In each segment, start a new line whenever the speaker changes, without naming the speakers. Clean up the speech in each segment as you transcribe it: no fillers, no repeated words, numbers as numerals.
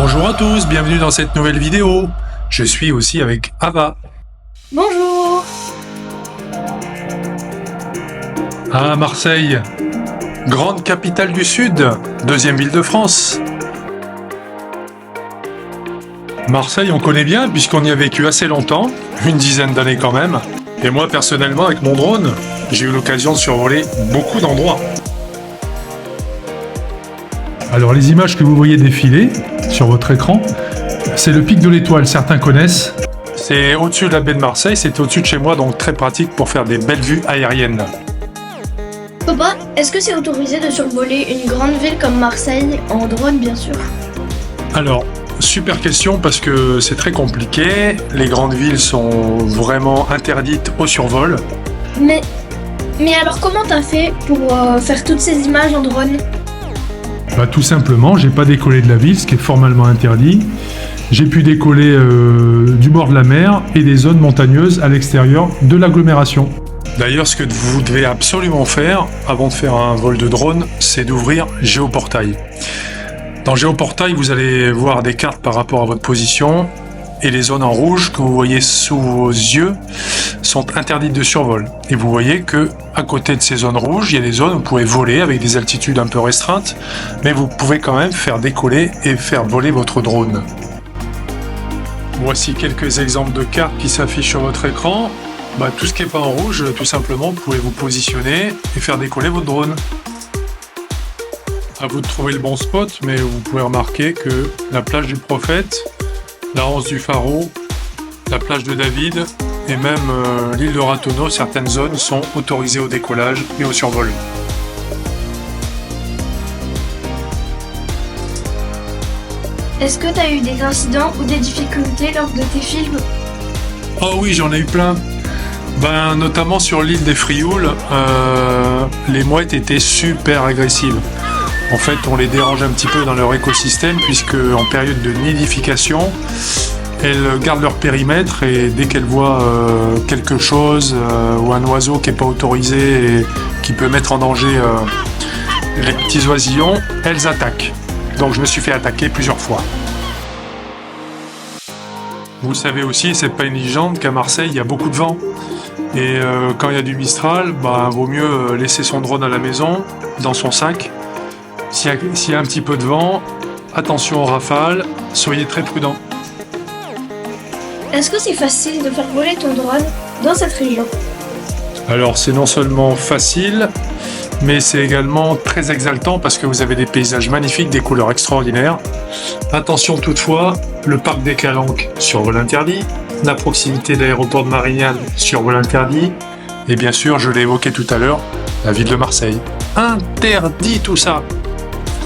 Bonjour à tous, bienvenue dans cette nouvelle vidéo. Je suis aussi avec Ava.
Bonjour.
À Marseille, grande capitale du Sud, deuxième ville de France. Marseille, on connaît bien puisqu'on y a vécu assez longtemps, une dizaine d'années quand même. Et moi personnellement, avec mon drone, j'ai eu l'occasion de survoler beaucoup d'endroits. Alors les images que vous voyez défiler sur votre écran, c'est le pic de l'Étoile, certains connaissent. C'est au-dessus de la baie de Marseille, c'est au-dessus de chez moi, donc très pratique pour faire des belles vues aériennes.
Papa, est-ce que c'est autorisé de survoler une grande ville comme Marseille, en drone bien sûr?
Alors, super question parce que c'est très compliqué. Les grandes villes sont vraiment interdites au survol.
Mais alors comment t'as fait pour faire toutes ces images en drone?
Tout simplement, j'ai pas décollé de la ville, ce qui est formellement interdit. J'ai pu décoller du bord de la mer et des zones montagneuses à l'extérieur de l'agglomération. D'ailleurs, ce que vous devez absolument faire avant de faire un vol de drone, c'est d'ouvrir Géoportail. Dans Géoportail, vous allez voir des cartes par rapport à votre position et les zones en rouge que vous voyez sous vos yeux sont interdites de survol. Et vous voyez que à côté de ces zones rouges, il y a des zones où vous pouvez voler avec des altitudes un peu restreintes, mais vous pouvez quand même faire décoller et faire voler votre drone. Voici quelques exemples de cartes qui s'affichent sur votre écran. Tout ce qui n'est pas en rouge, tout simplement, vous pouvez vous positionner et faire décoller votre drone. À vous de trouver le bon spot, mais vous pouvez remarquer que la plage du Prophète, la Anse du Pharaon, la plage de David et même l'île de Ratonneau, certaines zones sont autorisées au décollage et au survol.
Est-ce que t'as eu des incidents ou des difficultés lors de tes films?
Oh oui, j'en ai eu plein. Notamment sur l'île des Frioul, les mouettes étaient super agressives. En fait, on les dérange un petit peu dans leur écosystème puisque en période de nidification, elles gardent leur périmètre et dès qu'elles voient quelque chose ou un oiseau qui n'est pas autorisé et qui peut mettre en danger les petits oisillons, elles attaquent. Donc je me suis fait attaquer plusieurs fois. Vous savez aussi, c'est pas une légende qu'à Marseille, il y a beaucoup de vent. Et quand il y a du Mistral, vaut mieux laisser son drone à la maison, dans son sac. S'il y a un petit peu de vent, attention aux rafales, soyez très prudents.
Est-ce que c'est facile de faire voler ton drone dans cette région?
Alors c'est non seulement facile, mais c'est également très exaltant parce que vous avez des paysages magnifiques, des couleurs extraordinaires. Attention toutefois, le parc des Calanques, survol interdit, la proximité de l'aéroport de Marignane, survol interdit, et bien sûr, je l'ai évoqué tout à l'heure, la ville de Marseille. Interdit tout ça!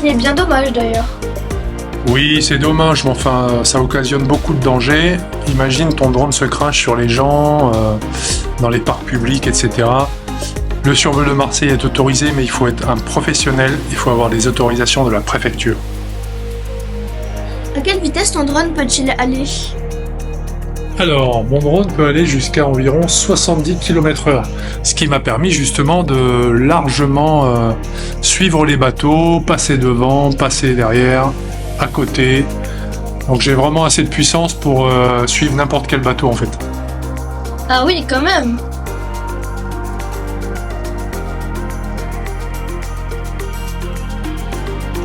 C'est bien dommage d'ailleurs.
Oui, c'est dommage, mais enfin, ça occasionne beaucoup de dangers. Imagine ton drone se crache sur les gens, dans les parcs publics, etc. Le survol de Marseille est autorisé, mais il faut être un professionnel, il faut avoir des autorisations de la préfecture.
À quelle vitesse ton drone peut-il aller?
Alors, mon drone peut aller jusqu'à environ 70 km/h, ce qui m'a permis justement de largement suivre les bateaux, passer devant, passer derrière, à côté. Donc j'ai vraiment assez de puissance pour suivre n'importe quel bateau en fait.
Ah oui, quand même.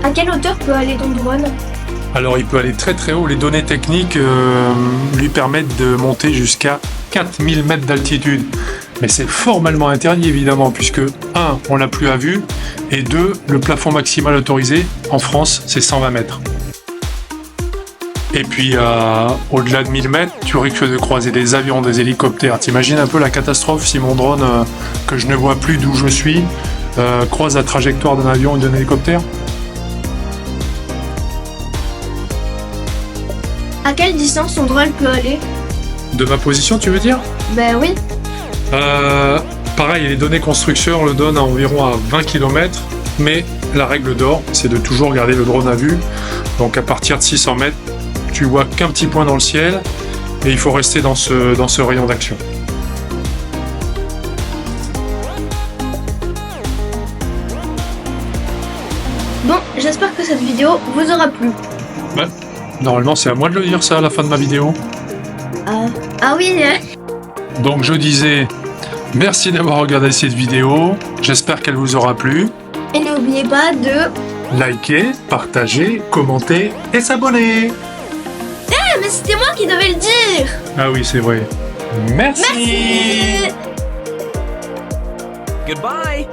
À quelle hauteur peut aller ton drone?
Alors il peut aller très très haut, les données techniques lui permettent de monter jusqu'à 4000 mètres d'altitude. Mais c'est formellement interdit évidemment, puisque 1, on n'a plus à vue, et 2, le plafond maximal autorisé en France c'est 120 mètres. Et puis au-delà de 1000 mètres, tu risques de croiser des avions, des hélicoptères. T'imagines un peu la catastrophe si mon drone, que je ne vois plus d'où je suis, croise la trajectoire d'un avion ou d'un hélicoptère?
À quelle distance ton drone peut aller?
De ma position, tu veux dire?
Ben oui.
Pareil, les données constructeurs le donnent à environ à 20 km, mais la règle d'or, c'est de toujours garder le drone à vue. Donc à partir de 600 mètres, tu vois qu'un petit point dans le ciel, et il faut rester dans ce rayon d'action.
Bon, j'espère que cette vidéo vous aura plu.
Normalement, c'est à moi de le dire ça à la fin de ma vidéo.
Ah oui,
Donc je disais, merci d'avoir regardé cette vidéo. J'espère qu'elle vous aura plu.
et n'oubliez pas de...
Likez, partagez, commentez et s'abonner.
Ah, mais c'était moi qui devais le dire.
Ah oui, c'est vrai. Merci.
Merci.
Goodbye!